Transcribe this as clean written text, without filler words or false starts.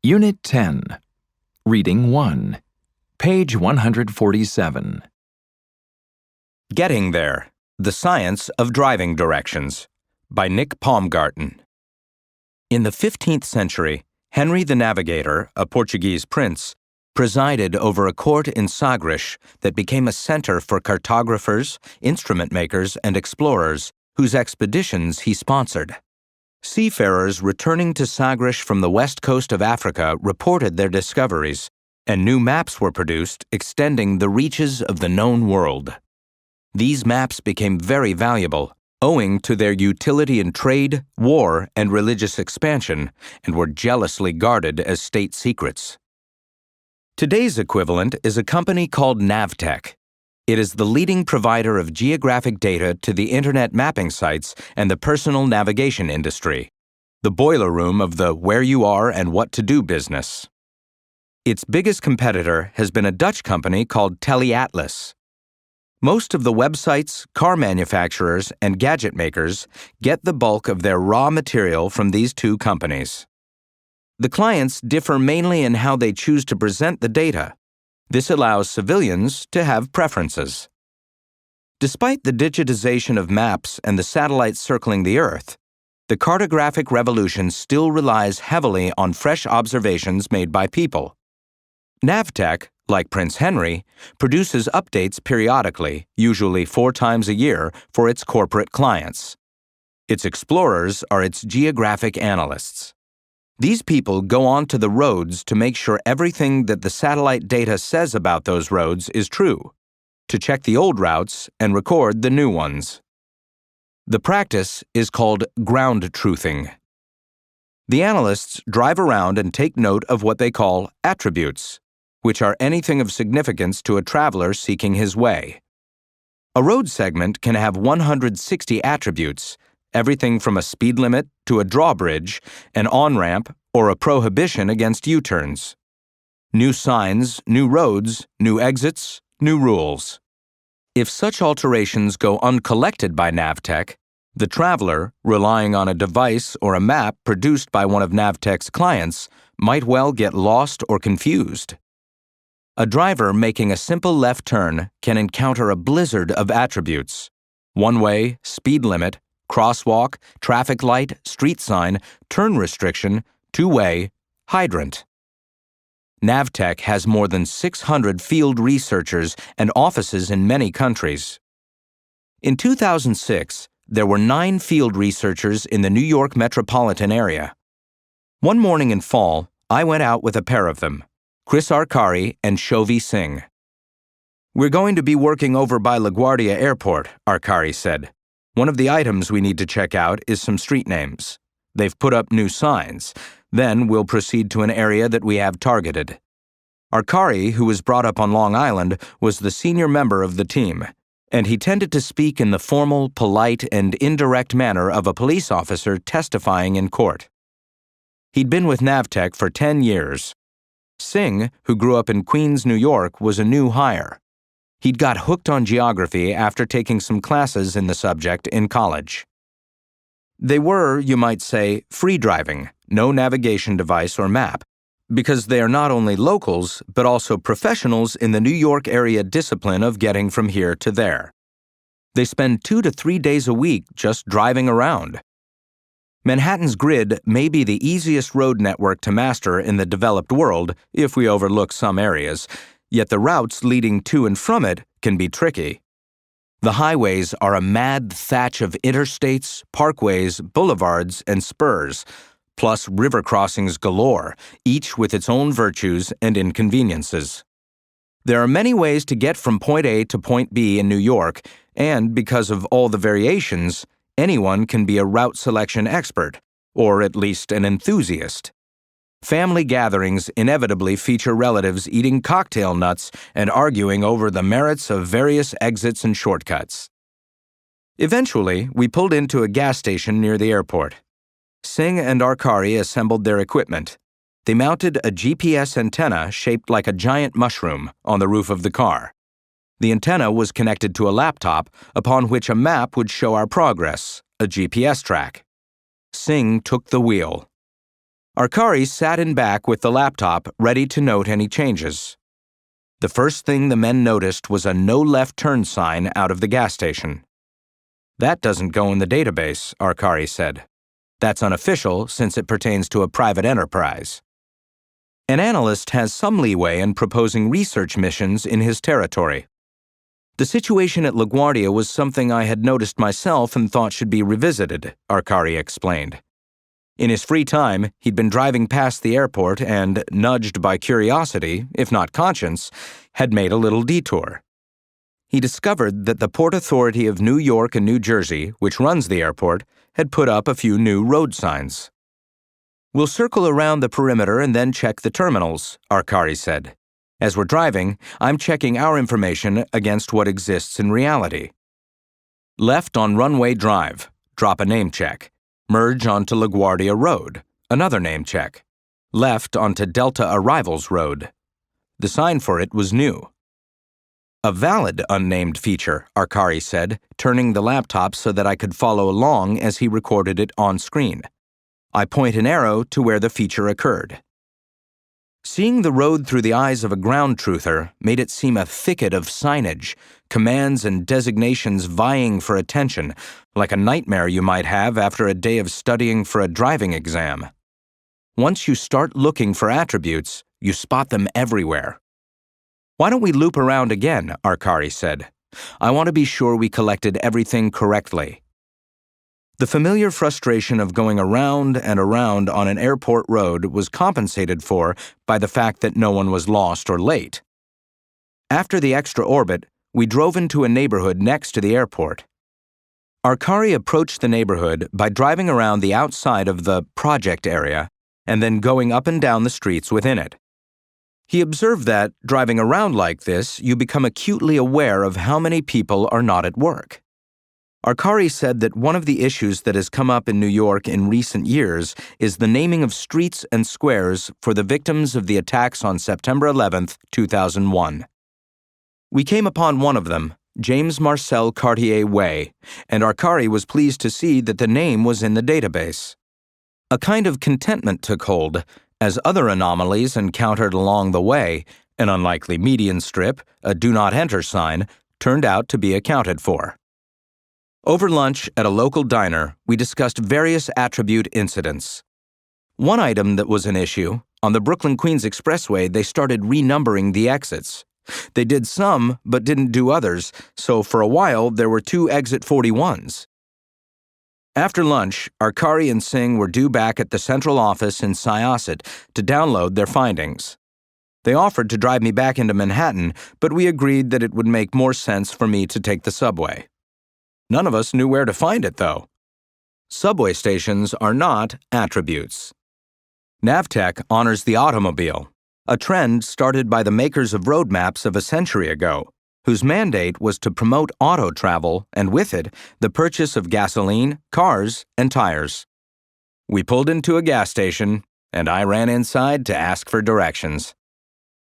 Unit 10, Reading 1, page 147. Getting There, The Science of Driving Directions, by Nick Palmgarten. In the 15th century, Henry the Navigator, a Portuguese prince, presided over a court in Sagres that became a center for cartographers, instrument makers, and explorers whose expeditions he sponsored. Seafarers returning to Sagres from the west coast of Africa reported their discoveries, and new maps were produced extending the reaches of the known world. These maps became very valuable, owing to their utility in trade, war, and religious expansion, and were jealously guarded as state secrets. Today's equivalent is a company called Navtech. It is the leading provider of geographic data to the internet mapping sites and the personal navigation industry, the boiler room of the where you are and what to do business. Its biggest competitor has been a Dutch company called TeleAtlas. Most of the websites, car manufacturers, and gadget makers get the bulk of their raw material from these two companies. The clients differ mainly in how they choose to present the data. This allows civilians to have preferences. Despite the digitization of maps and the satellites circling the Earth, the cartographic revolution still relies heavily on fresh observations made by people. Navtech, like Prince Henry, produces updates periodically, usually 4 times a year, for its corporate clients. Its explorers are its geographic analysts. These people go onto the roads to make sure everything that the satellite data says about those roads is true, to check the old routes and record the new ones. The practice is called ground truthing. The analysts drive around and take note of what they call attributes, which are anything of significance to a traveler seeking his way. A road segment can have 160 attributes, everything from a speed limit to a drawbridge, an on-ramp, or a prohibition against U-turns. New signs, new roads, new exits, new rules. If such alterations go uncollected by Navtech, the traveler, relying on a device or a map produced by one of Navtech's clients, might well get lost or confused. A driver making a simple left turn can encounter a blizzard of attributes: one-way, speed limit, crosswalk, traffic light, street sign, turn restriction, two-way, hydrant. Navtech has more than 600 field researchers and offices in many countries. In 2006, there were 9 field researchers in the New York metropolitan area. One morning in fall, I went out with a pair of them, Chris Arcari and Shovi Singh. "We're going to be working over by LaGuardia Airport," Arcari said. "One of the items we need to check out is some street names. They've put up new signs. Then we'll proceed to an area that we have targeted." Arcari, who was brought up on Long Island, was the senior member of the team, and he tended to speak in the formal, polite, and indirect manner of a police officer testifying in court. He'd been with Navtech for 10 years. Singh, who grew up in Queens, New York, was a new hire. He'd got hooked on geography after taking some classes in the subject in college. They were, you might say, free driving, no navigation device or map, because they are not only locals, but also professionals in the New York area discipline of getting from here to there. They spend 2 to 3 days a week just driving around. Manhattan's grid may be the easiest road network to master in the developed world, if we overlook some areas, yet the routes leading to and from it can be tricky. The highways are a mad thatch of interstates, parkways, boulevards, and spurs, plus river crossings galore, each with its own virtues and inconveniences. There are many ways to get from point A to point B in New York, and because of all the variations, anyone can be a route selection expert, or at least an enthusiast. Family gatherings inevitably feature relatives eating cocktail nuts and arguing over the merits of various exits and shortcuts. Eventually, we pulled into a gas station near the airport. Singh and Arcari assembled their equipment. They mounted a GPS antenna shaped like a giant mushroom on the roof of the car. The antenna was connected to a laptop upon which a map would show our progress, a GPS track. Singh took the wheel. Arkari sat in back with the laptop, ready to note any changes. The first thing the men noticed was a no left turn sign out of the gas station. "That doesn't go in the database," Arkari said. "That's unofficial since it pertains to a private enterprise." An analyst has some leeway in proposing research missions in his territory. The situation at LaGuardia was something I had noticed myself and thought should be revisited, Arkari explained. In his free time, he'd been driving past the airport and, nudged by curiosity, if not conscience, had made a little detour. He discovered that the Port Authority of New York and New Jersey, which runs the airport, had put up a few new road signs. "We'll circle around the perimeter and then check the terminals," Arkari said. "As we're driving, I'm checking our information against what exists in reality." Left on Runway Drive, drop a name check. Merge onto LaGuardia Road, another name check. Left onto Delta Arrivals Road. The sign for it was new. "A valid unnamed feature," Arkari said, turning the laptop so that I could follow along as he recorded it on screen. I point an arrow to where the feature occurred. Seeing the road through the eyes of a ground truther made it seem a thicket of signage, commands and designations vying for attention, like a nightmare you might have after a day of studying for a driving exam. Once you start looking for attributes, you spot them everywhere. "Why don't we loop around again?" Arkari said. "I want to be sure we collected everything correctly." The familiar frustration of going around and around on an airport road was compensated for by the fact that no one was lost or late. After the extra orbit, we drove into a neighborhood next to the airport. Arkari approached the neighborhood by driving around the outside of the project area and then going up and down the streets within it. He observed that, driving around like this, you become acutely aware of how many people are not at work. Arkari said that one of the issues that has come up in New York in recent years is the naming of streets and squares for the victims of the attacks on September 11, 2001. We came upon one of them, James Marcel Cartier Way, and Arkari was pleased to see that the name was in the database. A kind of contentment took hold, as other anomalies encountered along the way, an unlikely median strip, a do not enter sign, turned out to be accounted for. Over lunch at a local diner, we discussed various attribute incidents. One item that was an issue, on the Brooklyn-Queens Expressway, they started renumbering the exits. They did some, but didn't do others, so for a while there were 2 exit 41s. After lunch, Arkari and Singh were due back at the central office in Syosset to download their findings. They offered to drive me back into Manhattan, but we agreed that it would make more sense for me to take the subway. None of us knew where to find it, though. Subway stations are not attributes. Navtech honors the automobile, a trend started by the makers of road maps of a century ago, whose mandate was to promote auto travel and, with it, the purchase of gasoline, cars, and tires. We pulled into a gas station, and I ran inside to ask for directions.